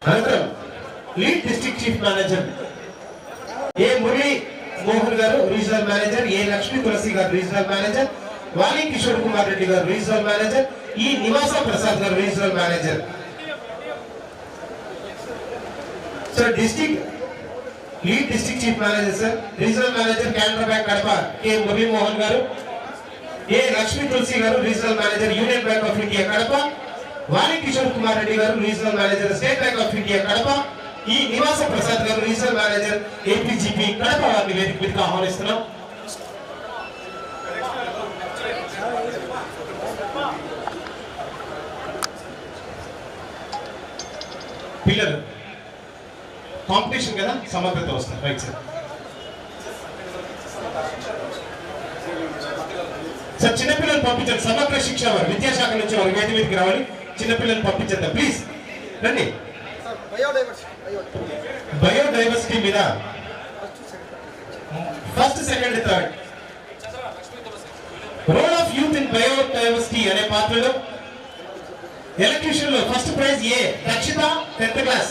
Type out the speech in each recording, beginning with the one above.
అనంతరం lead district chief manager E Murali Mohan garu regional manager, A Lakshmi Tulasi garu regional manager, Vani Kishore Kumar Reddy garu regional manager, E Nivasa Prasad garu regional manager. Sir district lead district chief manager sir, regional manager Canara bank Kadapa K Murali Mohan garu, A Lakshmi Tulasi garu regional manager union bank of India Kadapa, Vani Kishore Kumar Reddy garu regional manager state bank of India Kadapa, ఈ Nivasa Prasad garu regional manager APGP Kadapa వారిని వేదిక మీదకి ఆహ్వానిస్తున్నాం. పిల్లలు competition కదా, సమగ్రత వస్తారు. Right sir. Sir చిన్నపిల్లలు పంపించండి. సమగ్ర శిక్ష వారు విద్యాశాఖ నుంచి వారు వేది మీదకి రావాలి. చిన్నపిల్లలు పంపించేద్దాం ప్లీజ్. రండి. బయోడైవర్సిటీ మీద first, second, third role of youth in biodiversity అనే పాత్రలో ఎలక్యూషన్ లో first prize A Rakshitha 10th class,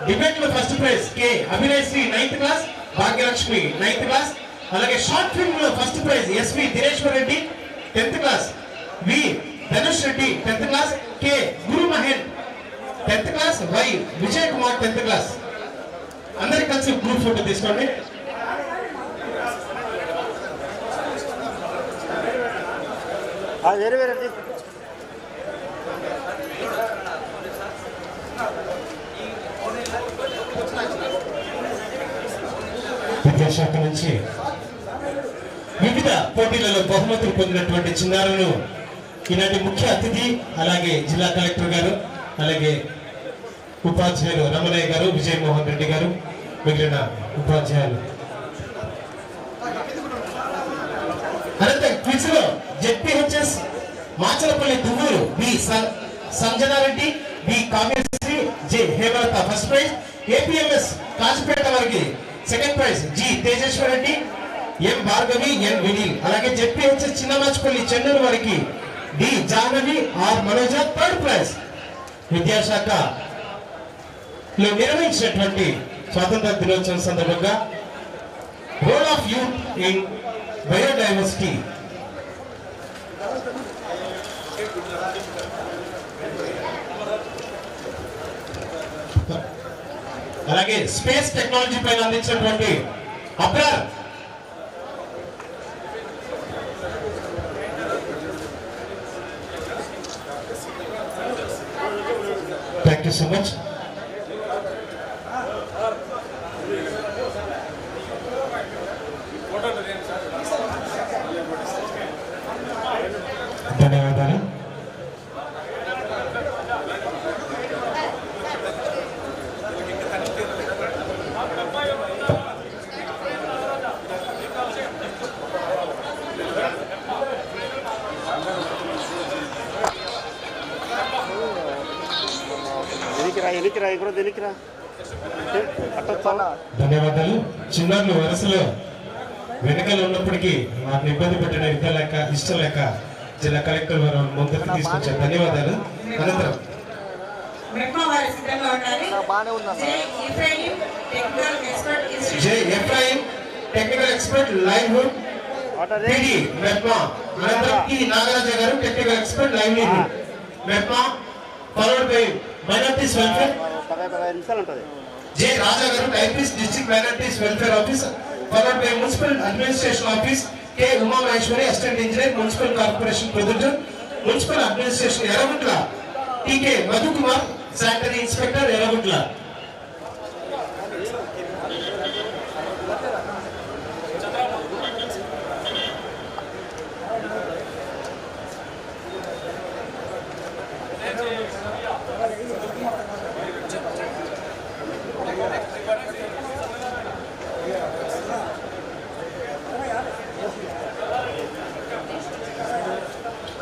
debate లో first prize K Abhinayasri 9th class, Bhagyalakshmi 9th class. అలాగే షార్ట్ ఫిల్మ్ లో first prize SV Dineshwar Reddy 10th class, V Dhanush Reddy 10th class, K Guru Mahen 10th class, Y Vijay Kumar 10th class. అందరికి కలిసి group photo తీసుకోండి. వేరే వేరే విద్యాశాఖ నుంచి వివిధ పోటీలలో బహుమతులు పొందినటువంటి చిన్నారులను ఈనాటి ముఖ్య అతిథి, అలాగే జిల్లా కలెక్టర్ గారు, అలాగే ఉపాధ్యాయులు రమణయ్య గారు, విజయమోహన్ రెడ్డి గారు, మిగిలిన ఉపాధ్యాయులు. అనంతరం క్విజ్ లో ZPHS Machalapalli Duvvuru B Sanjana Reddy, B Kavyasri, J Hemalatha first prize, APMS Kajupeta వారికి second prize G Tejeshwar Reddy, M Bhargavi, N Vineel. అలాగే జెడ్పీహెచ్ఎస్ చిన్నమాచపల్లి చెన్నూరు వారికి D Jahnavi, R Manoja third prize. విద్యాశాఖ లో నిర్వహించినటువంటి స్వాతంత్ర దినోత్సవం సందర్భంగా role of youth in biodiversity అలాగే స్పేస్ టెక్నాలజీ పైన అందించినటువంటి Abrar thank you so much. ధన్యవాదాలు. ధన్యవాదాలు. చిన్నారులు వరుసలో వెనకలు ఉన్నప్పటికీ వారిని ఇబ్బంది పెట్టిన ఇష్టం లేక జిల్లా కలెక్టర్ వారు ముందుకు తీసుకొచ్చారు. ధన్యవాదాలు. అనంతరం J FIM technical expert livelihood PD MEPMA, అనంతరం T Nagaraja garu technical expert livelihood MEPMA, followed by minorities welfare J Raja garu typist district minorities welfare office, followed by municipal administration office K Uma Maheshwari assistant engineer municipal corporation producer municipal administration Yerraguntla, TK Madhukumar sanitary inspector Yerraguntla.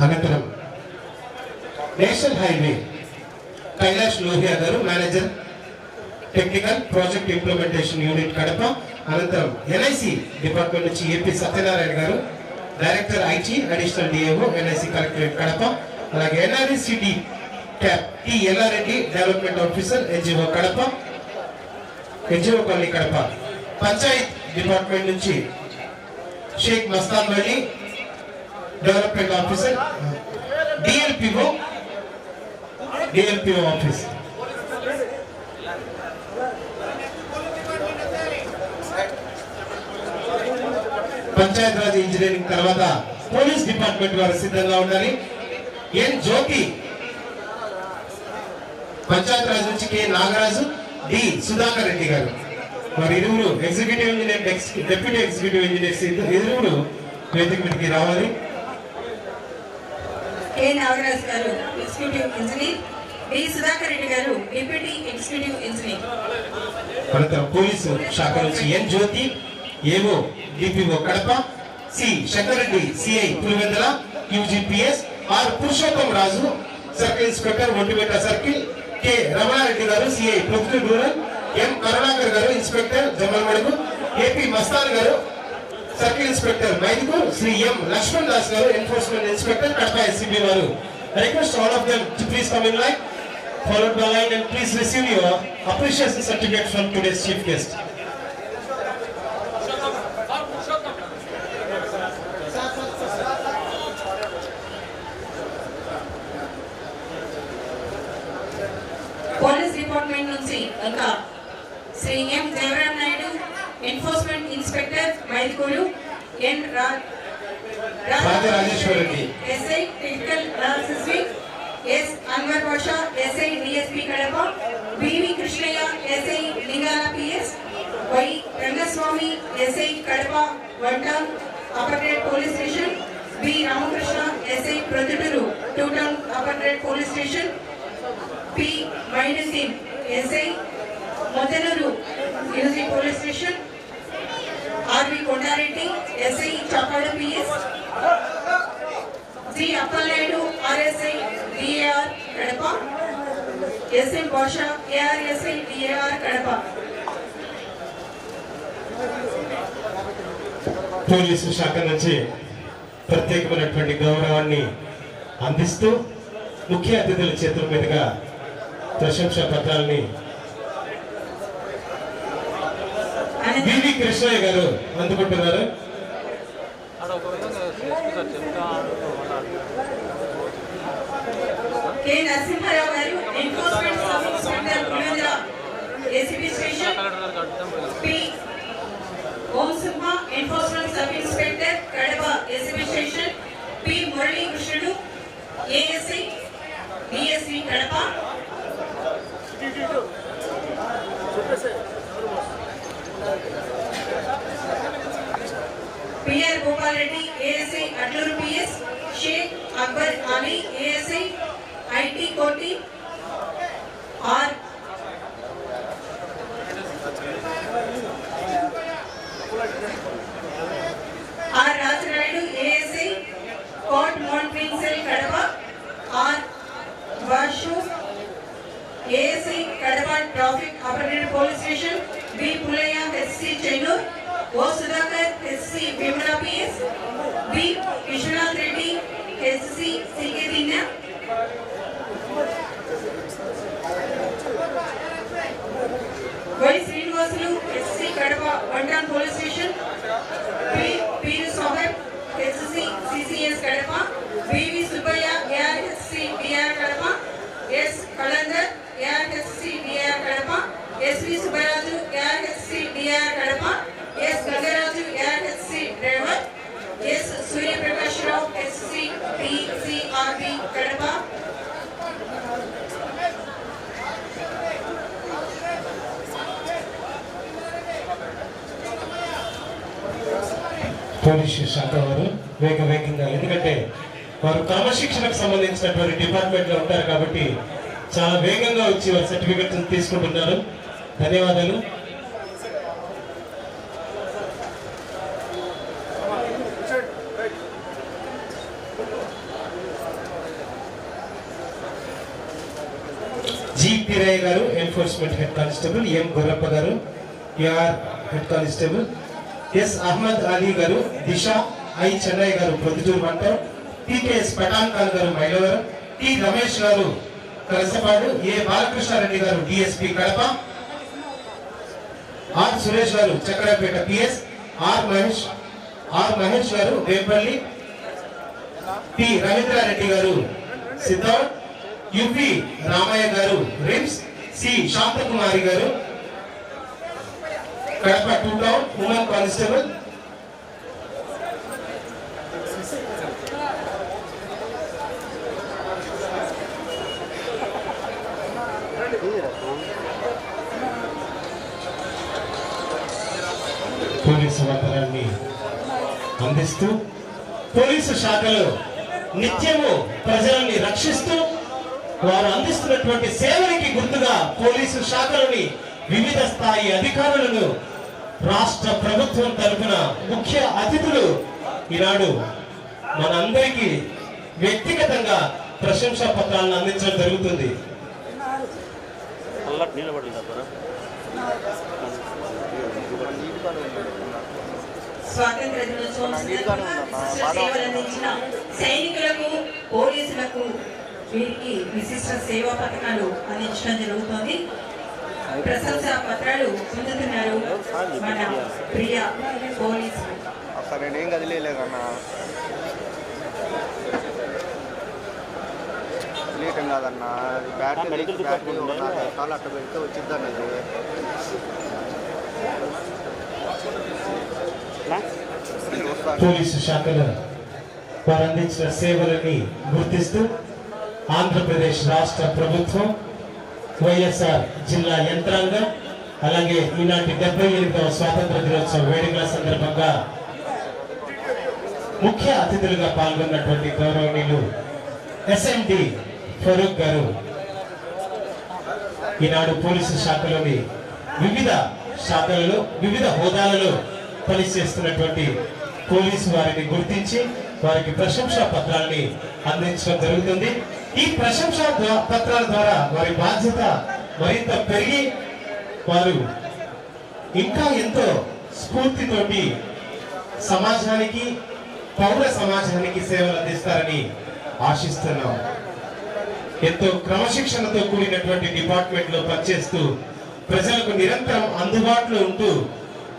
అనంతరం national highway Kailash Lohia garu manager technical project implementation unit Kadapa. అనంతరం NIC department నుంచి AP Satyanarayana గారు director IT additional DAO NIC collectorate Kadapa. అలాగే NRECD cap T Yella Reddy development officer NGO Kadapa, NGO colony Kadapa. Panchayat department నుంచి Shaik Mastan Vali development officer DLPO office. Panchayat raj engineering తర్వాత police department వారు సిద్ధంగా ఉండాలి. N Jyothi panchayat raj నుంచి కె నాగరాజు, డి సుధాకర్ రెడ్డి గారు. వారి ఇరువురు executive engineer, deputy executive engineers ఇరువురు వేదిక మీదకి రావాలి. K Nagaraju garu executive engineer, D Sudhakar Reddy గారు డిప్యూటీ ఎగ్జిక్యూటివ్ ఇంజనీర్. అనంతరం పోలీసు శాఖ నుంచి N Jyothi AO DPO Kadapa, C Shankar Reddy CI Pulivendula UGPS, R Purushottam Raju circle inspector Ontipeta circle, K Ramana Reddy garu CI Proddatur rural, M Karunakar garu inspector Jammalamadugu, AP Mastan garu circle inspector Mydukur, Shri M Lakshman Das garu enforcement inspector Kadapa SCB వారు. Request all of them to please come in line, followed by line, and please receive your appreciation certificate from today's chief guest. Police department నుంచి ఇంకా Shri M Devaram Naidu enforcement inspector Mydukuru, N Rajeshwar Reddy SI technical analysis wing, S Anwar Basha SI DSP Kadapa, BV Krishnaiah SI Lingala PS, Y Rangaswamy SI Kadapa one town upper grade police station, B Ramakrishna SI Proddatur two town upper grade police station, P Mainuddin SI Modaluru UG police station, RV Konda Reddy SI Chapadu PS, G Appalanaidu RSI DAR Kadapa, S M బాషా ARSI DAR Kadapa. Police శాఖ నుంచి ప్రత్యేకమైనటువంటి గౌరవాన్ని అందిస్తూ ముఖ్య అతిథుల చేతుల మీదుగా ప్రశంసా పత్రాలని BV Krishnaiah గారు అందుకుంటున్నారు. K Narasimha Rao garu enforcement sub inspector Pulivendula ACB station, P Om Simha enforcement sub inspector Kadapa ACB station, P Murali Krishnudu ASI DSP Kadapa, PR Gopal Reddy ASI Adluru PS, Shaik Akbar Ali ASI IT కోటి, R Raja Naidu ASI court monitoring cell Kadapa, R Vashu ASI Kadapa traffic operator police station, B Pulaiah SC Chennur, O Sudhakar SC Bhimala PS, B Vishwanath Reddy SC సికేదిన్య, Y Srinivasulu SC Kadapa one town police station, P Peeru Saheb SC CCS Kadapa, BV Subbaiah ARSC DR Kadapa, S Kalandar ARSC DR Kadapa, SV Subbaraju ARSC DR Kadapa, S Gangaraju ARSC driver, S Suryaprakash Rao SC TCRB Kadapa. Police శాఖ వారు వేగంగా, ఎందుకంటే వారు క్రమశిక్షణకు సంబంధించినటువంటి department లో ఉంటారు కాబట్టి చాలా వేగంగా వచ్చి వారి సర్టిఫికెట్ తీసుకుంటున్నారు. ధన్యవాదాలు. జి పిరయ్య గారు enforcement head constable, M Gurrappa గారు AR head constable, S Ahmed Ali గారు దిశ, ఐ చెన్నై గారు ప్రొద్దుటూరు మంట, టికేఎస్ పఠాన్ ఖాన్ గారు మైలవరం, టి రమేష్ గారు కలసపాడు, ఏ బాలకృష్ణారెడ్డి గారు డిఎస్పీ కడప, ఆర్ సురేష్ గారు చక్రపేట పిఎస్, ఆర్ మహేష్ గారు వేపల్లి, టి రవీంద్రారెడ్డి గారు సిద్ధౌడ్, యుపి రామయ్య గారు RIMS, C Shanthakumari garu Kadapa 2 town women constable, police వందనాన్ని అందిస్తూ పోలీసు శాఖలో నిత్యము ప్రజలని రక్షిస్తూ వారు అందిస్తున్నటువంటి సేవలకి గుర్తుగా పోలీసు శాఖలోని వివిధ స్థాయి అధికారులను రాష్ట్ర ప్రభుత్వం తరఫున ముఖ్య అతిథులు ఈనాడు మనందరికీ వ్యక్తిగతంగా ప్రశంసా పత్రాలను అందించడం జరుగుతుంది. స్వాతంత్ర దినోత్సవం సందర్భంగా సేవలు అందించిన సైనికులకు, పోలీసులకు వీరికి విశిష్ట సేవా పథకాలు అందించడం జరుగుతోంది. ప్రశంసా పత్రాలు పొందుతున్నారు మన ప్రియ పోలీసులు. నేనేం కదిలేదన్నా తెలియటం కాదన్నా, బ్యాటరీ కాలు అట్ట పెడితే వచ్చిద్దన్నది. పోలీసు శాఖలో వారు అందించిన సేవలని గుర్తిస్తూ ఆంధ్రప్రదేశ్ రాష్ట్ర ప్రభుత్వం, వైఎస్ఆర్ జిల్లా యంత్రాంగం, అలాగే ఈనాటి 78వ స్వాతంత్ర దినోత్సవ వేడుకల సందర్భంగా ముఖ్య అతిథులుగా పాల్గొన్నటువంటి గౌరవనీయులు ఎస్ఎండి ఫరూక్ గారు ఈనాడు పోలీసు శాఖలోని వివిధ శాఖలలో వివిధ హోదాలలో పనిచేస్తున్నటువంటి పోలీసు వారిని గుర్తించి వారికి ప్రశంసా పత్రాన్ని అందించడం జరుగుతుంది. ఈ ప్రశంసా పత్రాల ద్వారా వారి బాధ్యత మరింత పెరిగి వారు ఇంకా ఎంతో స్ఫూర్తితోటి సమాజానికి, పౌర సమాజానికి సేవలు అందిస్తారని ఆశిస్తున్నాం. ఎంతో క్రమశిక్షణతో కూడినటువంటి డిపార్ట్మెంట్ లో పనిచేస్తూ ప్రజలకు నిరంతరం అందుబాటులో ఉంటూ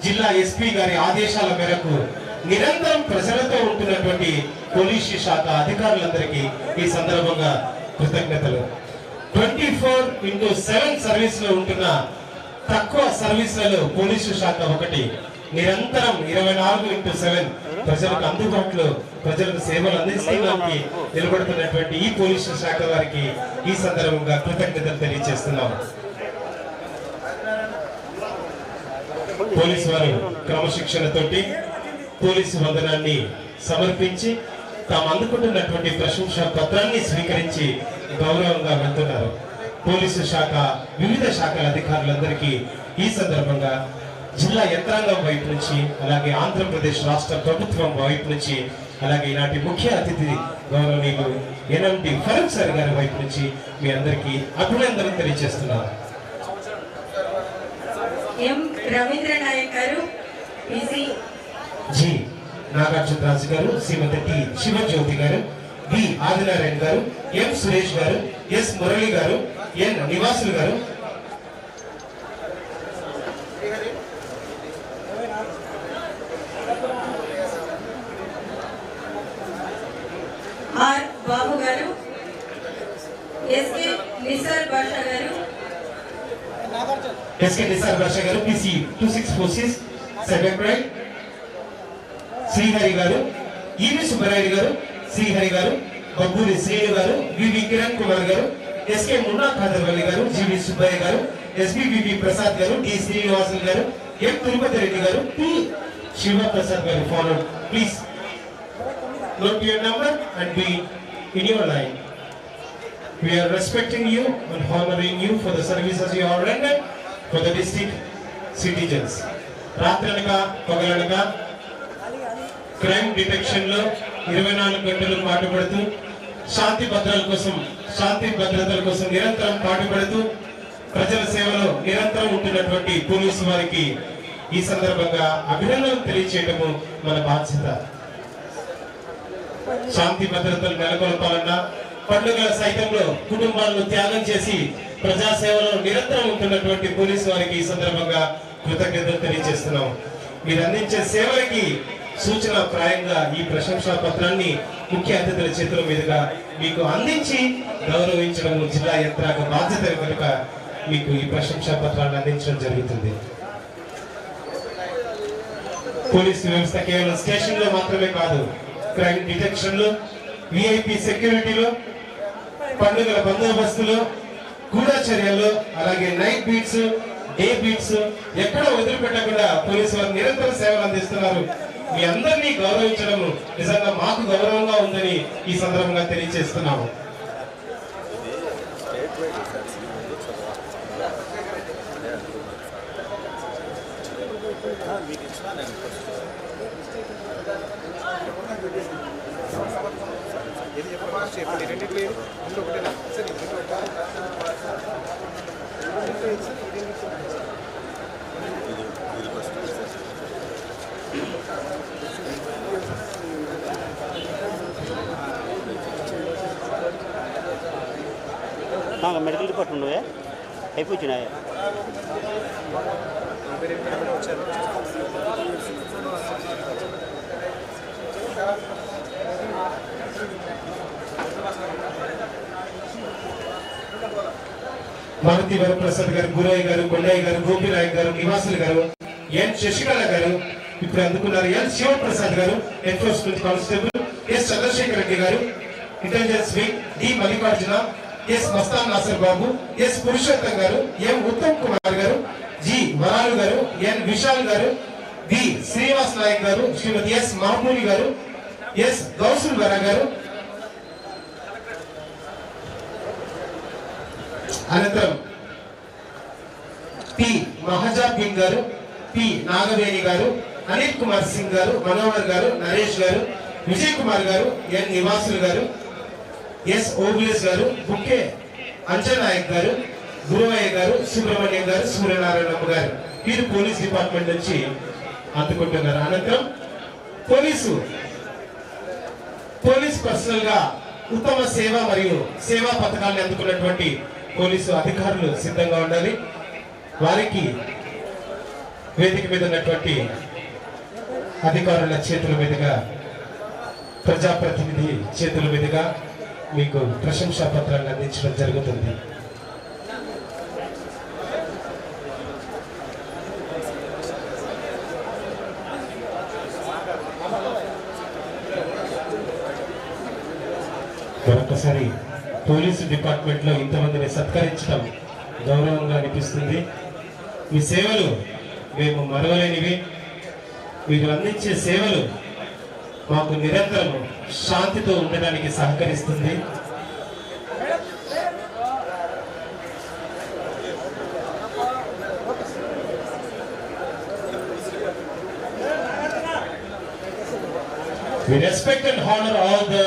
జిల్లా ఎస్పీ గారి ఆదేశాల మేరకు నిరంతరం ప్రజలతో ఉంటున్నటువంటి పోలీసు శాఖ అధికారులందరికీ ఈ సందర్భంగా కృతజ్ఞతలు. 24/7 సర్వీస్ లో ఉంటున్న తక్కువ సర్వీసులలో పోలీసు శాఖ ఒకటి. నిరంతరం 24/7 ప్రజలకు అందుబాటులో ప్రజలకు సేవలు అందించడానికి నిలబడుతున్నటువంటి ఈ పోలీసు శాఖ వారికి ఈ సందర్భంగా కృతజ్ఞతలు తెలియజేస్తున్నాం. పోలీసు వారు క్రమశిక్షణతోటి పోలీసు వందనాన్ని సమర్పించి తాము అందుకుంటున్నటువంటి ప్రశంసా పత్రాన్ని స్వీకరించి గౌరవంగా వెళ్తున్నారు. పోలీసు శాఖ వివిధ శాఖల అధికారులందరికీ ఈ సందర్భంగా జిల్లా యంత్రాంగం వైపు నుంచి, అలాగే ఆంధ్రప్రదేశ్ రాష్ట్ర ప్రభుత్వం వైపు నుంచి, అలాగే ఈనాటి ముఖ్య అతిథి గౌరవనీయులు ఎన్ఎండి ఫరూక్ సార్ గారి వైపు నుంచి మీ అందరికీ అభినందనలు తెలియజేస్తున్నారు. ఎం రవీంద్ర నాయక్ గారు, పిసి జి నాగార్జున రాజు గారు, శ్రీమతి టి శివజ్యోతి గారు, బి ఆదినారాయణ గారు, ఎం సురేష్ గారు, ఎస్ మురళి గారు, ఎన్ నివాసులు గారు, ఆర్ బాబు గారు, ఎస్కే నిసార్ బాషా గారు, పిసి 2646 సెక్రటరీ శ్రీహరి గారు, ఈవి సుబ్బరాయుడు గారు, శ్రీహరి గారు, బబ్బూరి శ్రీను గారు, వివి కిరణ్ కుమార్ గారు, ఎస్కే మున్నా ఖాదర్వల్లి గారు, జీవి సుబ్బయ్య గారు, ఎస్బిబిబి ప్రసాద్ గారు, డి శ్రీనివాసులు గారు, ఎం తిరుపతి రెడ్డి గారు, పి శివప్రసాద్ గారు. Follow please note your number and be in your line. We are respecting you and honoring you for the services you have rendered for the district citizens. రాత్రనగా పగలనగా క్రైమ్ డిటెక్షన్ లో 24 గంటలు పాటుపడుతూ శాంతి భద్రతల కోసం నిరంతరం పాటుపడుతూ ప్రజల సేవలో నిరంతరం ఉంటున్నటువంటి పోలీసు వారికి ఈ సందర్భంగా అభినందనలు తెలియజేయడము మన బాధ్యత. శాంతి భద్రతలు నెలకొల్పాలన్నా, పండుగల సైతంలో కుటుంబాలను త్యాగం చేసి ప్రజాసేవలో నిరంతరం ఉంటున్నటువంటి పోలీసు వారికి ఈ సందర్భంగా కృతజ్ఞతలు తెలియజేస్తున్నాం. మీరు అందించే సేవలకి సూచన ప్రాయంగా ఈ ప్రశంసా పత్రాన్ని ముఖ్య అతిథుల చేతుల మీదుగా మీకు అందించి గౌరవించడం జిల్లా యంత్రాంగ బాధ్యత కనుక మీకు ఈ ప్రశంసా పత్రాన్ని అందించడం జరుగుతుంది. పోలీసు వ్యవస్థ కేవలం స్టేషన్ లో మాత్రమే కాదు, క్రైమ్ డిటెక్షన్ లో, విఐపి సెక్యూరిటీలో, పండుగల బందోబస్తులో, గూఢచర్యల్లో, అలాగే నైట్ బీట్స్, డే బీట్స్ ఎక్కడ వదిలిపెట్టకుండా పోలీసు వారు నిరంతర సేవలు అందిస్తున్నారు. మీ అందరినీ గౌరవించడం నిజంగా మాకు గౌరవంగా ఉందని ఈ సందర్భంగా తెలియజేస్తున్నాము. మెడికల్ డిపార్ట్మెంట్ నువ్వే అయిపోయినాయా? మారుతి వరప్రసాద్ గారు, గురయ్య గారు, కొండయ్య గారు, గోపినాయక్ గారు, నివాసులు గారు, ఎన్ శశికళ గారు ఇప్పుడు అందుకున్నారు. N Shivaprasad garu enforcement constable, S Chandrashekar Reddy garu intelligence wing, D Mallikarjuna, S Mastan Nasar Babu, S Purushottam garu, M Uttam Kumar గారు, జి వరాలు గారు, ఎన్ విశాల్ గారు, బి శ్రీనివాస్ నాయక్ గారు, శ్రీమతి ఎస్ మహమూని గారు, ఎస్ గౌసుల్ వరా గారు, అనంతరం పి మహజాబీన్ గారు, పి నాగవేణి గారు, అనిల్ కుమార్ సింగ్ గారు, మనోహర్ గారు, నరేష్ గారు, విజయ్ కుమార్ గారు, ఎన్ నివాసులు గారు, ఎస్ ఓబిఎస్ గారు, బుక్కే అంజనాయక్ గారు, గురువయ్య గారు, సుబ్రహ్మణ్యం గారు, సూర్యనారాయణమ్మ గారు వీరు పోలీస్ డిపార్ట్మెంట్ నుంచి అందుకుంటున్నారు. అనంతరం పోలీస్ పర్సనల్ గా ఉత్తమ సేవ మరియు సేవా పథకాన్ని అందుకున్నటువంటి పోలీసు అధికారులు సిద్ధంగా ఉండాలి. వారికి వేదిక మీద ఉన్నటువంటి అధికారుల చేతుల మీదుగా, ప్రజాప్రతినిధి చేతుల మీదుగా మీకు ప్రశంసా పత్రాన్ని అందించడం జరుగుతుంది. మరొకసారి పోలీసు డిపార్ట్మెంట్ లో ఇంతమందిని సత్కరించడం గౌరవంగా అనిపిస్తుంది. మీ సేవలు మేము మరవలేనివి. మీరు అందించే సేవలు మాకు నిరంతరం శాంతితో ఉండడానికి సహకరిస్తుంది. We respect and honor all the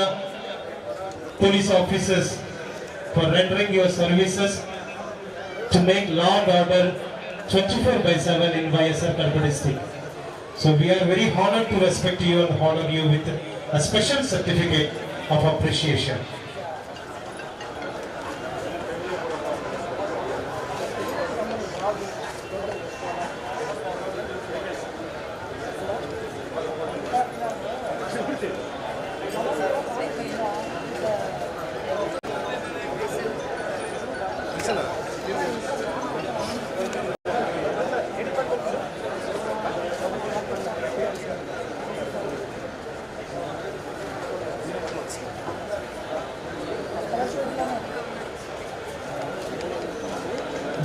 police officers for rendering your services to make law and order 24/7 in YSR Kadapa district. So we are very honored to respect you and honor you with a special certificate of appreciation.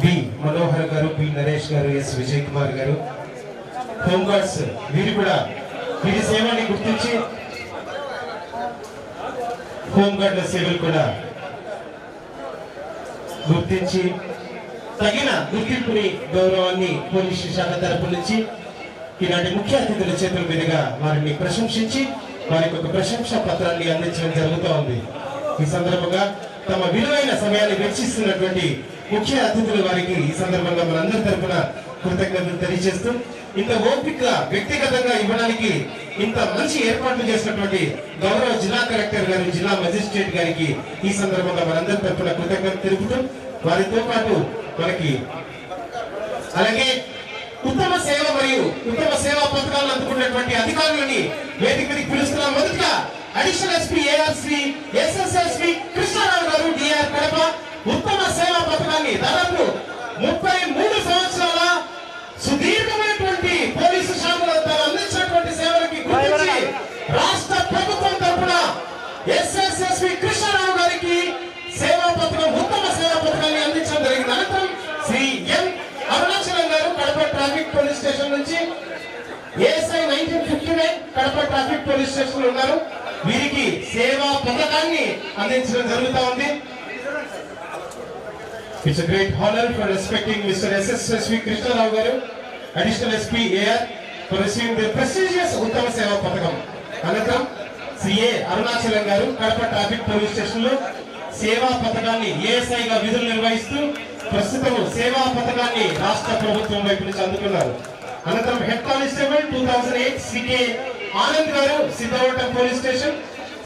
B Manohar గారు, B Naresh గారు, yes Vijay Kumar గారు, హోంగార్డ్స్ వీరు కూడా వీరి సేవని గుర్తించి హోంగార్డుల సేవలు కూడా గుర్తించి తగిన గుర్తింపుని, గౌరవాన్ని పోలీసు శాఖ తరపు నుంచి ఈనాటి ముఖ్య అతిథుల చేతుల మీదుగా వారిని ప్రశంసించి వారికి ఒక ప్రశంసా పత్రాన్ని అందించడం జరుగుతూ ఉంది. ఈ సందర్భంగా తమ విలువైన సమయాన్ని వెచ్చిస్తున్నటువంటి ముఖ్య అతిథులు వారికి ఈ సందర్భంగా మనందరి తరఫున కృతజ్ఞతలు తెలియజేస్తూ, ఇంత ఓపిక వ్యక్తిగతంగా ఇవ్వడానికి ఇంత మంచి ఏర్పాట్లు చేసినటువంటి గౌరవ జిల్లా కలెక్టర్ గారు, జిల్లా మెజిస్ట్రేట్ గారికి ఈ సందర్భంగా మనందరి తరఫున కృతజ్ఞత తెలుపుతూ, వారితో పాటు మనకి అలాగే ఉత్తమ సేవ మరియు ఉత్తమ సేవా పథకాలను అందుకున్నటువంటి అధికారులని వేదిక మీదకి పిలుస్తున్నాం. మొదటిగా అడిషనల్ ఎస్పీ ఏఆర్సి ఎస్ఎస్ఎస్పి కృష్ణారావు గారు డిఆర్ కడప ఉత్తమ సేవా పథకాన్ని దాదాపు 33 సంవత్సరాల సుదీర్ఘమైనటువంటి పోలీసు శాఖలో తాను అందించినటువంటి సేవలకి గుర్తించి రాష్ట్ర ప్రభుత్వం తరఫున ఎస్ఎస్ఎస్పి కృష్ణారావు గారికి సేవా పథకం ఉత్తమ సేవా పథకాన్ని అందించడం జరిగింది. అనంతరం శ్రీ ఎం అరుణాచలం గారు కడప ట్రాఫిక్ పోలీస్ స్టేషన్ నుంచి ASI 1959 Kadapa traffic police station లో ఉన్నారు. వీరికి సేవా పథకాన్ని అందించడం జరుగుతా ఉంది. It's a great honor for respecting Mr. SSSV Krishnarao garu, Additional SP AR, for receiving the prestigious Uttama Seva Pathakam. Anantram, CA Arunachalam garu, Kadapa Traffic Police Station lo Seva Pathakanni ASI ga vidhulu nirvahistu ప్రస్తుతం సేవా పథకాన్ని రాష్ట్ర ప్రభుత్వం వైపు నుంచి అందుకున్నారు. అనంతరం head constable 2008 CK Anand గారు సిద్ధవటం పోలీస్ స్టేషన్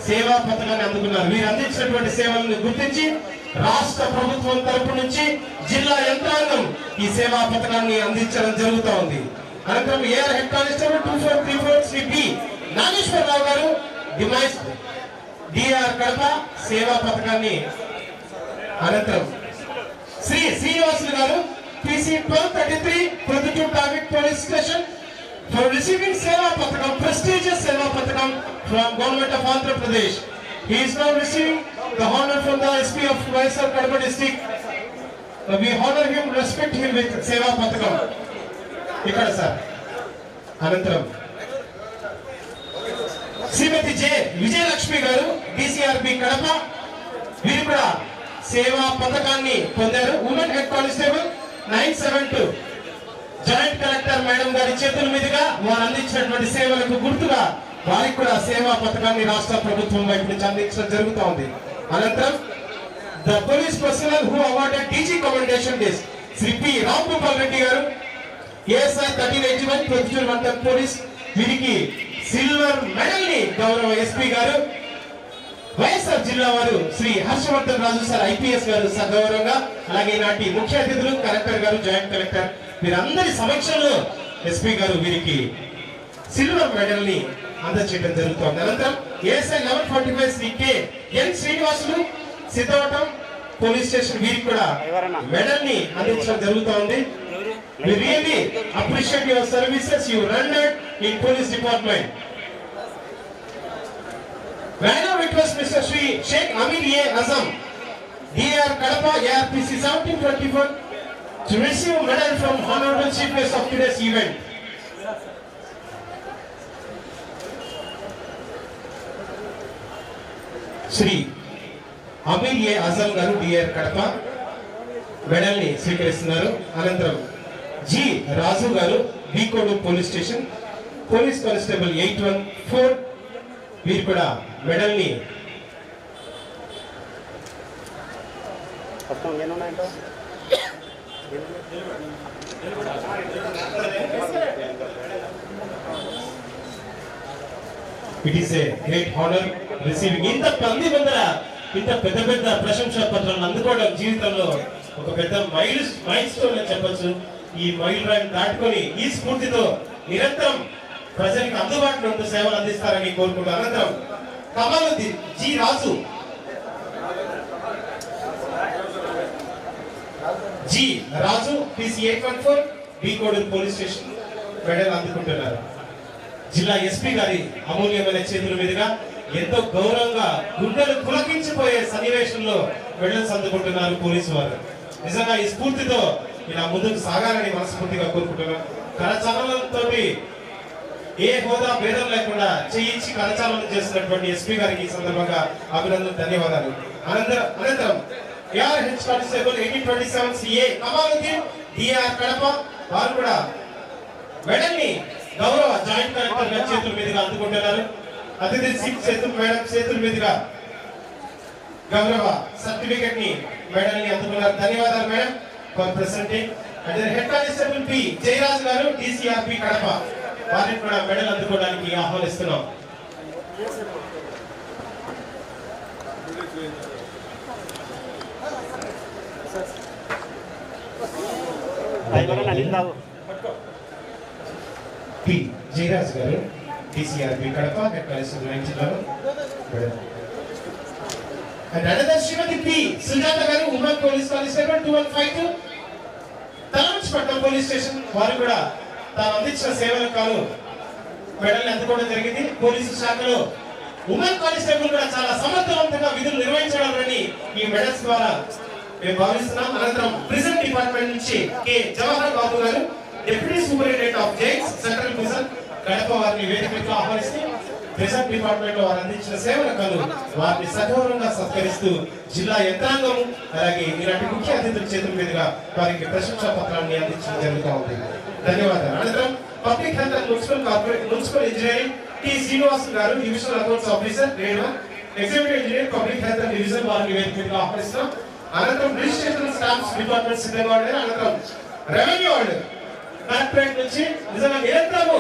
సేవా పథకాన్ని అందుకున్నారు. వీరు అందించినటువంటి సేవలను గుర్తించి రాష్ట్ర ప్రభుత్వం తరపు నుంచి జిల్లా యంత్రాంగం ఈ సేవా పథకాన్ని అందించడం జరుగుతూ ఉంది. అనంతరం AR head constable 2434 Shri P Nageswararao గారు డిఆర్ కడప సేవా పథకాన్ని, అనంతరం శ్రీ శ్రీనివాసులు గారు PC 1233 Proddatur traffic police station for receiving సేవా పథకం prestigious సేవా పథకం from government of Andhra Pradesh. He is now receiving the honor from the SP of Mysore Kadapa district. We honor him, respect him with సేవా పథకం. ఇక్కడ sir అనంతరం శ్రీమతి J Vijayalakshmi గారు DCRB Kadapa వీరు కూడా సేవా పథకాన్ని పొందారు. Women head constable 972 joint collector madam గారి చేతుల మీదుగా వారు అందించినటువంటి సేవలకు గుర్తుగా వారికి కూడా సేవా పథకాన్ని రాష్ట్ర ప్రభుత్వం వైపు నుంచి అందించడం జరుగుతూ ఉంది. అనంతరం the police personnel who awarded DG commendation days Shri P Ramgopal Reddy గారు ASI 1381 ప్రొద్దుటూరు మండల పోలీస్ వీరికి సిల్వర్ మెడల్ ని గౌరవ ఎస్పీ గారు వైఎస్ఆర్ జిల్లా వారు శ్రీ హర్షవర్ధన్ రాజు సార్ IPS గారు సగౌరవంగా, అలాగే నాటి ముఖ్య అతిథులు కలెక్టర్ గారు, జాయింట్ కలెక్టర్ వీరందరి సమక్షంలో ఎస్పీ గారు వీరికి సిల్వర్ మెడల్ ని అందజేయడం జరుగుతోంది. అనంతరం ASI 1145 శ్రీ కె ఎన్ శ్రీనివాసులు సిద్ధవటం పోలీస్ స్టేషన్ వీరికి కూడా మెడల్ ని అందించడం జరుగుతోంది. We really appreciate your services you rendered in police department. Right now request Mr. Sri Sheikh Amir A. Azam, DR Kadapa ARPC 1724 to receive medal from Honorable Chief Guest of today's event. Sri Amir A. Azam garu DR Kadapa medal ni స్వీకరిస్తున్నారు. అనంతరం G రాజు గారు బీకోడు police station police constable 814 వీరు కూడా medal ని it is a great honour receiving ఇంత మంది ముందర ఇంత పెద్ద పెద్ద ప్రశంసా పత్రాలను అందుకోవడం జీవితంలో ఒక పెద్ద మైల్ స్టోన్ అని చెప్పొచ్చు. ఈ మైల్ రాయిని దాటుకొని ఈ స్ఫూర్తితో నిరంతరం ప్రజలకు అందుబాటులో ఉంటూ సేవలు అందిస్తారని కోరుకుంటున్నాను. అనంతరం కమలుద్దీన్ జి రాజు PC 814 బీకోడు పోలీస్ స్టేషన్ మెడల్ అందుకుంటున్నారు. జిల్లా ఎస్పీ గారి అమూల్యమైన చేతుల మీదుగా ఎంతో గౌరవంగా గుండెలు పులకించిపోయే సన్నివేశంలో మెడల్స్ అందుకుంటున్నారు పోలీసు వారు. నిజంగా ఈ స్ఫూర్తితో ఇలా ముందుకు సాగాలని మనస్ఫూర్తిగా కోరుకుంటున్నాను. కరచాలనంతో ఏ హోదా భేదం లేకుండా చేయించి కరచాలనం చేస్తున్నటువంటి ఎస్పీ గారికి ఈ సందర్భంగా అభినందనలు, ధన్యవాదాలు. అనంతరం AR head constable 1827 CA Kamaluddin DR Kadapa వారు కూడా మెడల్ ని గౌరవ జాయింట్ కలెక్టర్ గారి చేతుల మీదుగా అందుకుంటున్నారు. అతిథి మేడం చేతుల మీదుగా గౌరవ సర్టిఫికెట్ ని మెడల్ ని అందుకున్నారు. ధన్యవాదాలు madam for presenting. Head constable P Jayaraj గారు DCRP కడప వారిని కూడా మెడల్ అందుకోవడానికి ఆహ్వానిస్తున్నాం. పి జయరాజ్ గారు DCRB కడప హెడ్ కానిస్టేబుల్ 9 జిల్లాలో and another Shrimati P Sujatha garu women police constable 2152 Talampatnam police station వారు కూడా తాను అందించిన సేవలకు గాను మెడల్ అందుకోవడం జరిగింది. పోలీసు శాఖలో ఉమెన్ కానిస్టేబుల్ కూడా చాలా సమర్థవంతంగా విధులు నిర్వహించడాలని ఈ మెడల్స్ ద్వారా మేము భావిస్తున్నాం. అనంతరం ప్రిజన్ డిపార్ట్మెంట్ నుంచి కె జవహర్ బాబు గారు deputy superintendent of jails central prison Kadapa వారిని వేదికకు ఆహ్వానిస్తూ ప్రిజన్ డిపార్ట్మెంట్ లో వారు అందించిన సేవలకు వారిని సగౌరవంగా సత్కరిస్తూ జిల్లా యంత్రాంగం అలాగే ఇలాంటి ముఖ్య అతిథుల చేతుల మీదుగా వారికి ప్రశంసా పత్రాన్ని అందించడం జరుగుతూ ఉంది. ధన్యవాదాలు. అనంతరం public health and municipal engineering T Srinivas garu divisional accounts officer grade 1 executive engineer public health and division వారిని వేదికగా ఆహ్వానిస్తున్నాం. అనంతరం రిజిస్ట్రేషన్ స్టాంప్స్ డిపార్ట్మెంట్ సిద్ధంగా ఉన్నారు. అనంతరం రెవెన్యూ వాళ్ళు కలెక్టరేట్ నుంచి నిజంగా నిరంతరము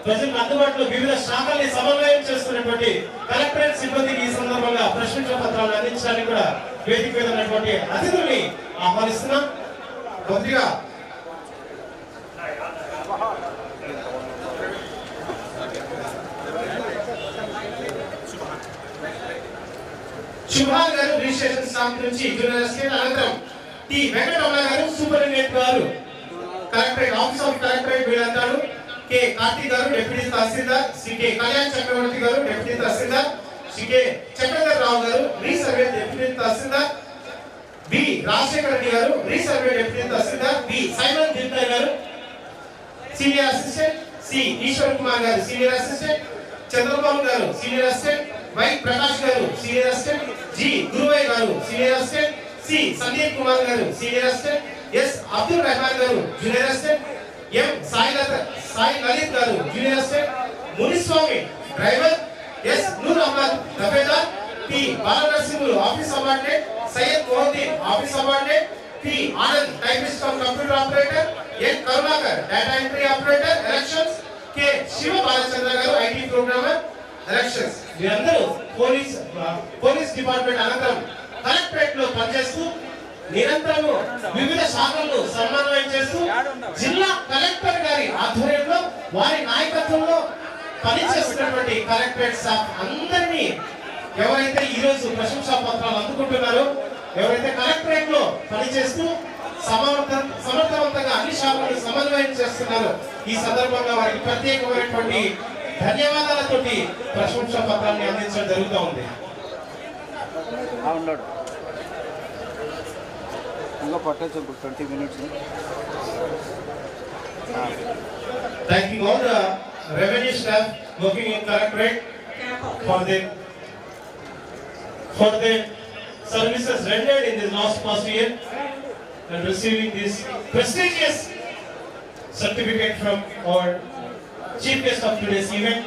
ప్రజలకు అందుబాటులో వివిధ శాఖల్ని సమన్వయం చేస్తున్నటువంటి కలెక్టరేట్ సిబ్బందికి ఈ సందర్భంగా ప్రశ్నించే పత్రాలను అందించడానికి కూడా వేదిక మీద ఉన్నటువంటి అతిథుల్ని ఆహ్వానిస్తున్నాం. కొద్దిగా శుభాల్ గారు రిజిస్ట్రేషన్ స్టాంప్ నుంచి జూనియర్ అసిస్టెంట్. అనంతరం T Venkataramana garu superintendent garu collectorate office of collectorate వీళ్ళంతాడు. K Karthik garu deputy tahsildar. CK Kalyan Chakravarthy garu deputy tahsildar. CK Chakradhar Rao garu resurvey deputy tahsildar. B Rajasekhara Reddy garu resurvey deputy tahsildar. B Simon Dilkar garu senior assistant. C Eshwar Kumar garu senior assistant. Chandrababu గారు సీనియర్ అసిస్టెంట్. వై ప్రకాష్ గారు senior assistant. G Guruvaiah garu senior assistant. C Sandeep Kumar garu senior assistant. S Abdul Rahman garu junior assistant. M Sai Lalith garu junior assistant. Muniswamy driver. S Noor Ahmed దఫేదార్. P Balanarasimhulu office subordinate. Syed Mohiddin office subordinate. P Anand typist cum computer operator. N Karunakar data entry operator elections. K Shiva Balachandra garu IT programmer elections. వీరందరూ police department అనంతరం collectorate లో పనిచేస్తూ నిరంతరం వివిధ శాఖలను సమన్వయం చేస్తూ జిల్లా కలెక్టర్ గారి ఆధ్వర్యంలో వారి నాయకత్వంలో పనిచేస్తున్నటువంటి కలెక్టరేట్ స్టాఫ్ అందరినీ ఎవరైతే ఈ రోజు ప్రశంసా పత్రాలు అందుకుంటున్నారో ఎవరైతే కలెక్టరేట్ లో పనిచేస్తూ సమర్థవంతంగా అన్ని శాఖలను సమన్వయం చేస్తున్నారో ఈ సందర్భంగా వారికి ప్రత్యేకమైనటువంటి ధన్యవాదాలతోటి ప్రశంసా పత్రాన్ని అందించడం జరుగుతూ ఉంది. ఇంకా పట్టచ్చు 20 minutes. Thanking all the revenue staff working in Collectorate for their services rendered in this last past year and receiving this prestigious certificate from our chief guest of today's event.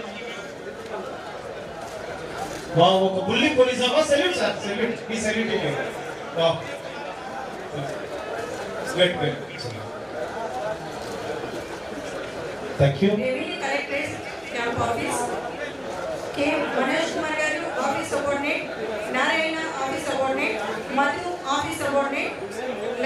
Wow, ఒక బుల్లి police అవ్వ salute sir, salute మీ salute ఇవ్వండి. Wow, great. Thank you. Revenue collectorate camp office K Manoj Kumar garu office subordinate. Narayana office subordinate. Madhu office subordinate.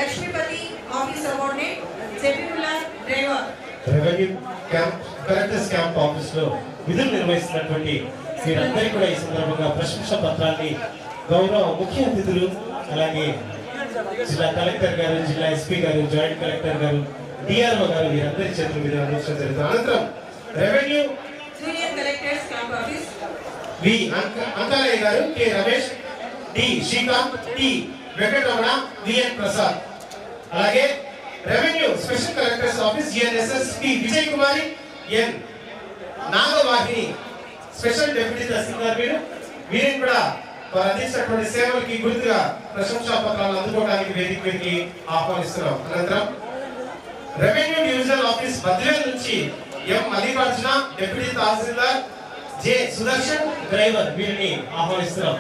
Lakshmipathi office subordinate. Jabirulla driver. Revenue camp collector's camp office లో విధులు నిర్వహిస్తున్నటువంటి మీరందరికీ కూడా ఈ సందర్భంగా ప్రశంసా పత్రాన్ని గౌరవ ముఖ్య అతిథులు అలాగే జిల్లా కలెక్టర్ గారు, జిల్లా ఎస్పీ గారు, జాయింట్ కలెక్టర్ గారు, డిఆర్ఓ గారు వీరందరి చేతుల మీద అందించడం జరుగుతుంది. అనంతరం revenue junior collector's camp office V Ankalaiah garu, K Ramesh, D Srikanth, T Venkataramana, VN Prasad. అలాగే revenue special collector's office GNSS P Vijay Kumari, N Nagavahini special deputy tahsildar వీరిని కూడా వారు అందించినటువంటి సేవలకి గుర్తుగా ప్రశంసా పత్రాలు అందుకోవడానికి వేదిక మీదకి ఆహ్వానిస్తున్నాం. అనంతరం రెవెన్యూ డివిజనల్ ఆఫీస్ బద్వేల్ నుంచి ఎం మల్లికార్జున డిప్యూటీ తహసీల్దార్, జె సుదర్శన్ డ్రైవర్ వీరిని ఆహ్వానిస్తున్నాం.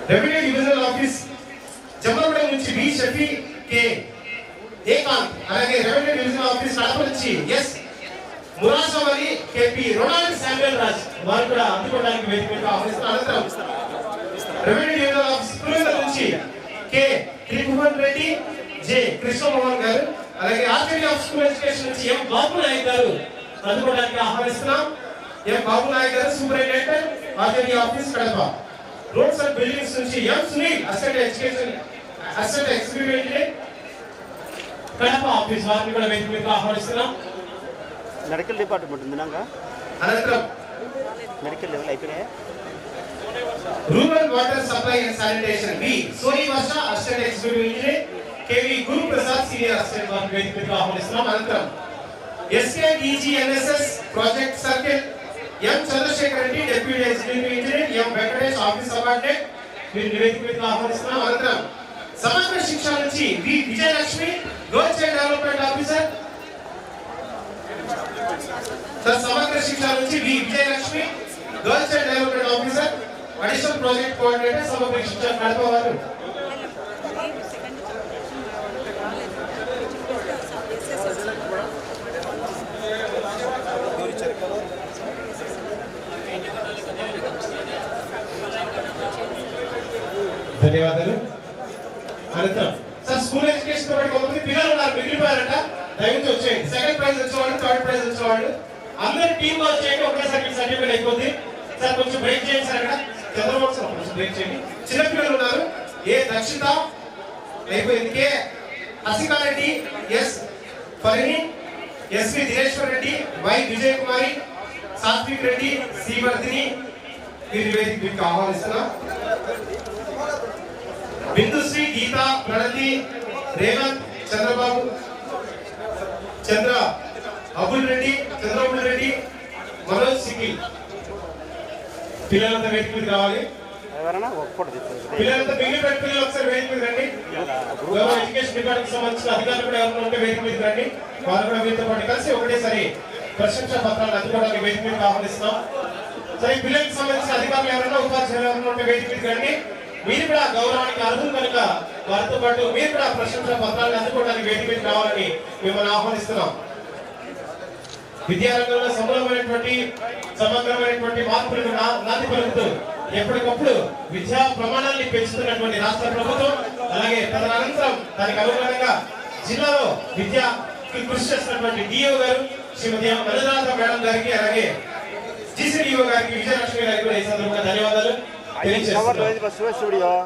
రెవెన్యూ డివిజనల్ ఆఫీస్ జమ్మగూడెం నుంచి బి షఫీ కే ఏకాంత్, అలాగే రెవెన్యూ డివిజనల్ ఆఫీస్ కడప నుంచి S Murasavari KP Ronald Samuel Raj వారు కూడా అందుకోవడానికి వేదికగా ఆహ్వానిస్తున్నారు. అనంతరం రెవెన్యూ డివిజనల్ ఆఫీస్ పులివెందుల నుంచి కె త్రిభువన్ రెడ్డి జె కృష్ణమోహన్ గారు, అలాగే ఆర్టీడీ ఆఫ్ స్కూల్ ఎడ్యుకేషన్ నుంచి ఎం బాబు నాయక్ గారు అందుకోవడానికి ఆహ్వానిస్తున్నాం. ఎం Babu Nayak garu superintendent RTD office Kadapa. Roads and buildings నుంచి M Sunil assistant executive engineer Kadapa office వారిని కూడా వేదికగా ఆహ్వానిస్తున్నాం. మెడికల్ డిపార్ట్మెంట్ ఉంది నాక అనంతరం మెడికల్ లెవెల్ అయిపోయినాయా? Rural water supply and sanitation B Soni Varsha assistant executive engineer KV Guru Prasad senior assistant వారిని వేదికగా ఆహ్వానిస్తున్నాం. అనంతరం SKDGNSS project circle M Chandrashekar Reddy deputy executive engineer M Venkatesh office subordinate వీరిని వేదికగా ఆహ్వానిస్తున్నాం. అనంతరం సమగ్ర శిక్ష నుంచి V Vijayalakshmi girl child development officer Samagra Shiksha నుంచి V Vijayalakshmi girl child development officer additional project coordinator Samagra Shiksha Kadapa వారు. ధన్యవాదాలు. అనంతరం సార్ స్కూల్ ఎడ్యుకేషన్ తో కొంతమంది పిల్లలు ఉన్నారు మిగిలిపోయారంట, దయచేసి వచ్చేయండి. సెకండ్ ప్రైజ్ వచ్చేవాళ్ళు, థర్డ్ ప్రైజ్ వచ్చేవాళ్ళు అందరూ టీమ్ గా వచ్చేయండి. ఒకటేసారి సర్టిఫికేట్ అయిపోతుంది. సార్ కొంచెం బ్రేక్ చేయండి సార్. అక్కడ చంద్రబాబు సార్ కొంచెం బ్రేక్ చేయండి. చిన్నపిల్లలు ఉన్నారు. ఏ దక్షిత అయిపోయింది, K Hasika Reddy, S Parini, SV Dineshwar Reddy, Y Vijay Kumari, Satvik Reddy, Srivardhini వీరి వేదికకి ఆహ్వానిస్తున్నాం. బిందుశ్రీ, గీత, ప్రణతి, రేవంత్, చంద్రబాబు, చంద్ర అబుల్ రెడ్డి, చంద్రబాబు రెడ్డి, మనోజ్ సింగి పిల్లలంతా వేదిక మీద రావాలి. పిల్లలంతా మిగిలిన పిల్లలు ఒకసారి వేదిక మీద రండి. ఎడ్యుకేషన్ డిపార్ట్మెంట్ సంబంధించిన అధికారులు కూడా ఎవరైనా ఉంటే వేదిక మీద రండి. వారు కూడా వీరితో పాటు కలిసి ఒకటేసారి ప్రశంసా పత్రాలు అందుకోవడానికి వేదిక మీద ఆహ్వానిస్తున్నాం. సరే, పిల్లలకు సంబంధించిన అధికారులు ఎవరైనా ఉపాధ్యాయులు ఎవరైనా ఉంటే వేదిక మీద రండి. మీరు కూడా గౌరవానికి అర్హులు కనుక వారితో పాటు మీరు కూడా ప్రశంసా పత్రాలను అందుకోవడానికి వేదిక మీద రావాలని మిమ్మల్ని ఆహ్వానిస్తున్నాం. విద్యారంగంలో సమూలమైనటువంటి సమగ్రమైనటువంటి మార్పులకు నాంది పలుకుతూ ఎప్పటికప్పుడు విద్యా ప్రమాణాన్ని పెంచుతున్నటువంటి రాష్ట్ర ప్రభుత్వం, అలాగే తదనంతరం దానికి అనుగుణంగా జిల్లాలో విద్యకి కృషి చేస్తున్నటువంటి డిఓ గారు శ్రీమతి అనురాధ మేడం గారికి, అలాగే జిసిడిఓ గారికి, విజయలక్ష్మి గారికి కూడా ఈ సందర్భంగా ధన్యవాదాలు తెలియజేస్తున్నాం.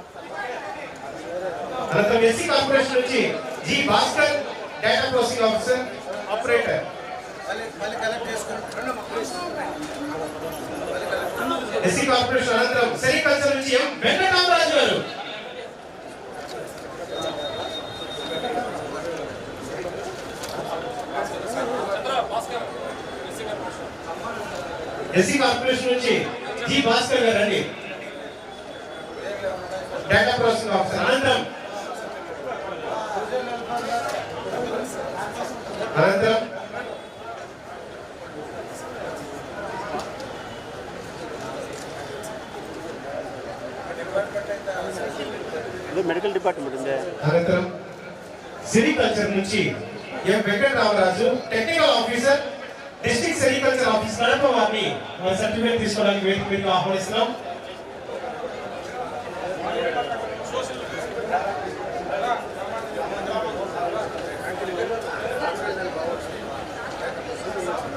అనంతరం ఎస్సీ కార్పొరేషన్ నుంచి G Bhaskar data processing officer operator. SC corporation అనంతరం సెరికల్చర్ నుంచి M Venkataramaraju garu. SC corporation నుంచి జి భాస్కర్ గారు రండి, డేటా ప్రాసెసింగ్ ఆఫీసర్. అనంతరం మెడికల్ డిపార్ట్మెంట్ ఉంది. అనంతరం సెరికల్చర్ నుంచి M Venkataramaraju technical officer district sericulture office Kadapa వారిని సర్టిఫికేట్ తీసుకోవడానికి వేదిక మీద ఆహ్వానిస్తున్నాం.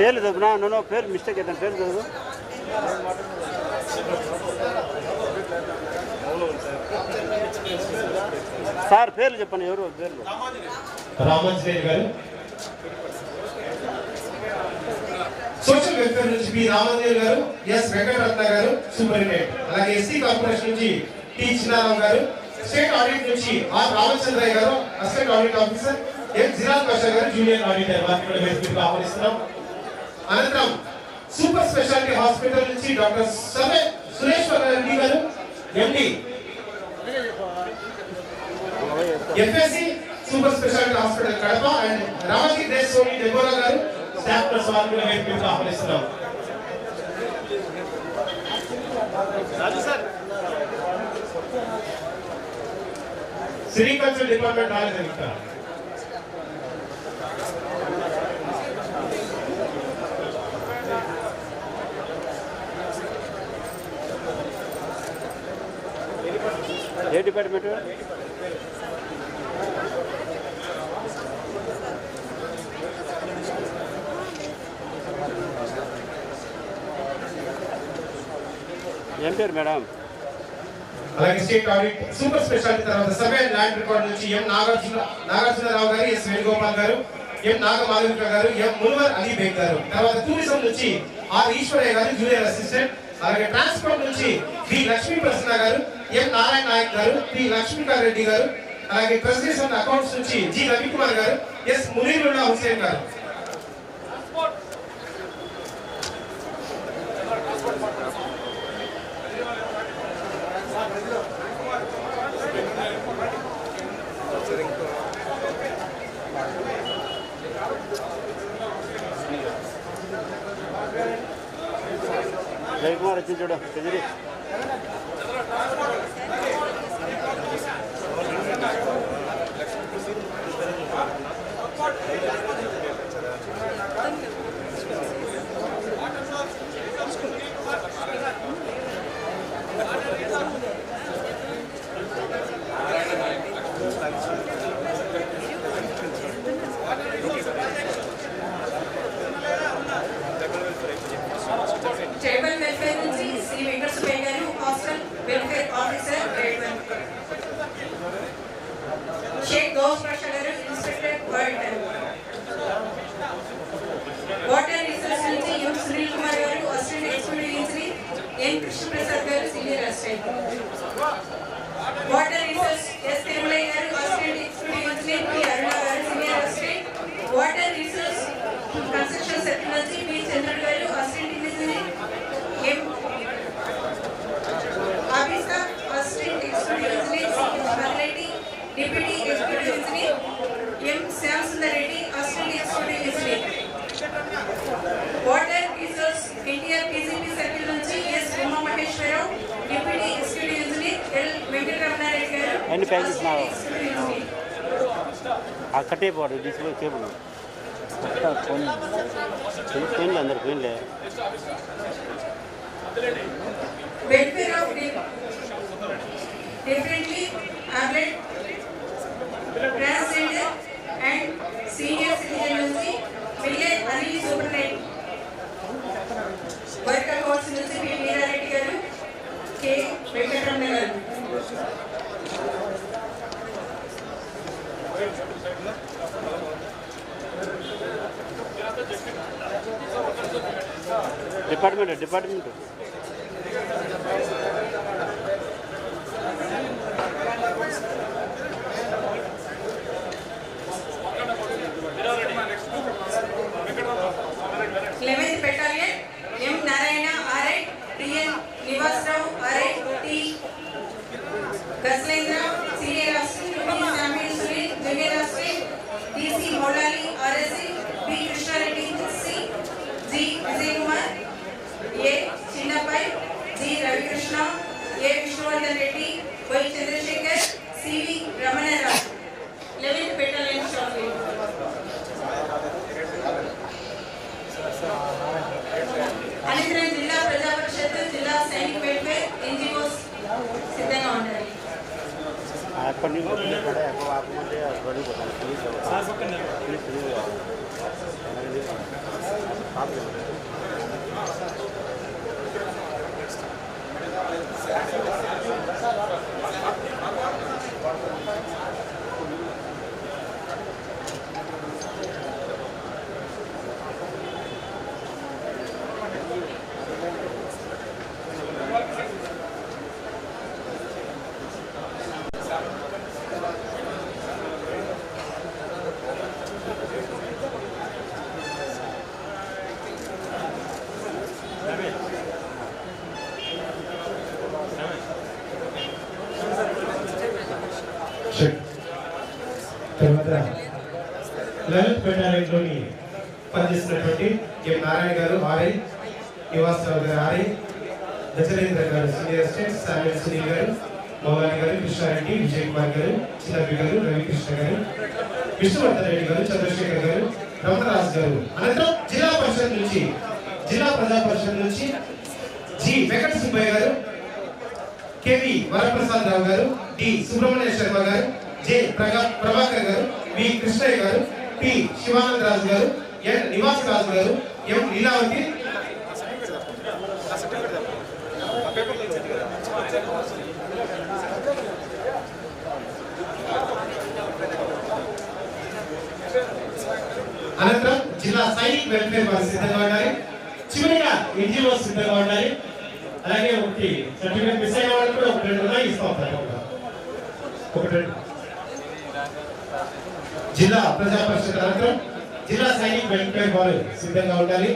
పేర్లు చదువునా? నో పేరు మిస్టేక్ అయితే పేరు చదువు. సార్ పేర్లు చెప్పండి, ఎవరు పేర్లు? రామాంజనేయులు గారు. సోషల్ వెల్ఫేర్ నుంచి B Ramanjaneyulu garu, S Venkataratna garu superintendent, అలాగే ఎస్సీ కార్పొరేషన్ నుంచి T Chinnarao garu, state audit నుంచి R Ramachandraiah garu assistant audit officer, M Jiraj Pasha garu junior auditor వారిని కూడా వేదికకు ఆహ్వానిస్తున్నాం. అనంతరం సూపర్ స్పెషాలిటీ హాస్పిటల్ నుంచి doctor Sureshwara Reddy garu MD FSC super speciality hospital Kadapa and Ramaji Desoni Deborah garu staff nurse వారిని కూడా వేదికకు ఆహ్వానిస్తున్నాం. రాజు సార్ సిరికల్చర్ డిపార్ట్మెంట్ రాలేదండి ఇంకా. ఏ డిపార్ట్మెంట్? ఏం పేరు మేడం? అలాగే స్టేట్ ఆడిట్ సూపర్ స్పెషాలిటీ తర్వాత సర్వే అండ్ ల్యాండ్ రికార్డ్ నుంచి ఎం నాగార్జునరావు గారు, ఎస్ వేణుగోపాల్ గారు, ఎం నాగమాధవిక గారు, ఎం మున్వర్ అలీ బేగ్ గారు. తర్వాత టూరిజం నుంచి ఆర్ ఈశ్వరయ్య గారు జూనియర్ అసిస్టెంట్. అలాగే ట్రాన్స్పోర్ట్ నుంచి వి లక్ష్మీ ప్రసన్న గారు, ఎం నారాయణ నాయక్ గారు, పి లక్ష్మీకాంత్ రెడ్డి గారు. అలాగే ట్రెజరీస్ అండ్ అకౌంట్స్ నుంచి జి రవికుమార్ గారు, ఎస్ మునీరుల్లా హుసేన్ గారు. రవికుమార్ వచ్చి చూడు ట్రెజరీ. ట్రైబల్ వెల్ఫేర్ నుంచి శ్రీ వెంకటసుబ్బయ్య గారు, hostel welfare officer grade 1. Shaik Ghouse Pasha గారు, ఇన్స్పెక్టర్ వరల్డ్. వాటర్ రిసోర్స్ నుంచి M Sunil Kumar garu, assistant executive engineer. N Krishnaprasad garu, senior assistant. Water resource S Tirumalaiah garu, assistant executive engineer. P Aruna garu, senior assistant. Water resource construction sector నుంచి P Chandrudu garu, assistant engineer. M Afeesa assistant executive engineer. Malreddy deputy executive engineer. M Shyam Sundar Reddy, assistant executive engineer. Water resource NTR PCP circle నుంచి S Uma Maheshwara Rao, deputy executive engineer. L Venkataramana Reddy garu, ఎన్ని packets assistant executive engineer. ఆ కట్టే పోడు display cable పోయిన్లే, అందరు పోయిన్లే. Welfare of differently abled transgender and senior citizen నుంచి village Anil superintendent. Work accounts నుంచి P Veerareddy garu, K Venkataramana garu. Department eleventh battalion M Narayana RI, TN Nivasarao RI, T గస్లేంద్ర senior assistant, P Samuel Sunil junior assistant, DC Moulali RSC, P Krishnareddy C, G Vijay Kumar, A Chinnapai, G Ravikrishna, A Vishnuvardhan Reddy, Y Chandrasekhar, CV Ramanarao. 11th battalion Shafi. అనంతరం జిల్లా ప్రజా పరిషత్, జిల్లా Sainik welfare NGOs సిద్ధంగా ఉండాలి. అప్పటి నుంచి తర్వాత 11th బెటాలియన్లోని పనిచేస్తున్నటువంటి ఎం నారాయణ గారు ఆర్ఐ, నివాసరావు గారు ఆర్ఐ, గజరేంద్ర గారు సీనియర్ అసిస్టెంట్, శామ్యూల్ సునీల్ గారు, మౌలాని గారు, కృష్ణారెడ్డి, విజయ్ కుమార్ గారు, చిన్నప్పి గారు, రవికృష్ణ గారు, విష్ణువర్ధన్ రెడ్డి గారు, చంద్రశేఖర్ గారు, రమణరాజు గారు. అనంతరం జిల్లా ప్రజా పరిషత్ నుంచి జి వెంకట సుబ్బయ్య గారు, కెవి వరప్రసాద్ రావు గారు, డి సుబ్రహ్మణ్య శర్మ గారు, జె ప్రభాకర్ గారు, వి కృష్ణయ్య గారు, పి శివానంద రాజు గారు, ఎన్ నివాస్ రాజు గారు, ఎం లీలావతి, అనంతరం జిల్లా సైనిక్ వెల్ఫేర్ వారు సిద్ధంగా ఉండాలి. చివరిగా ఎన్జిఓ సిద్ధంగా ఉండాలి. అలాగే ఒకటి సర్టిఫికేట్ మిస్ అయిన వాళ్ళకి కూడా ఒక 2 ఉన్నాయి, ఇస్తాం. ఒకటి జిల్లా ప్రజా పరిషత్ అనంతరం జిల్లా సైనిక్ వెల్ఫేర్ వారు సిద్ధంగా ఉండాలి.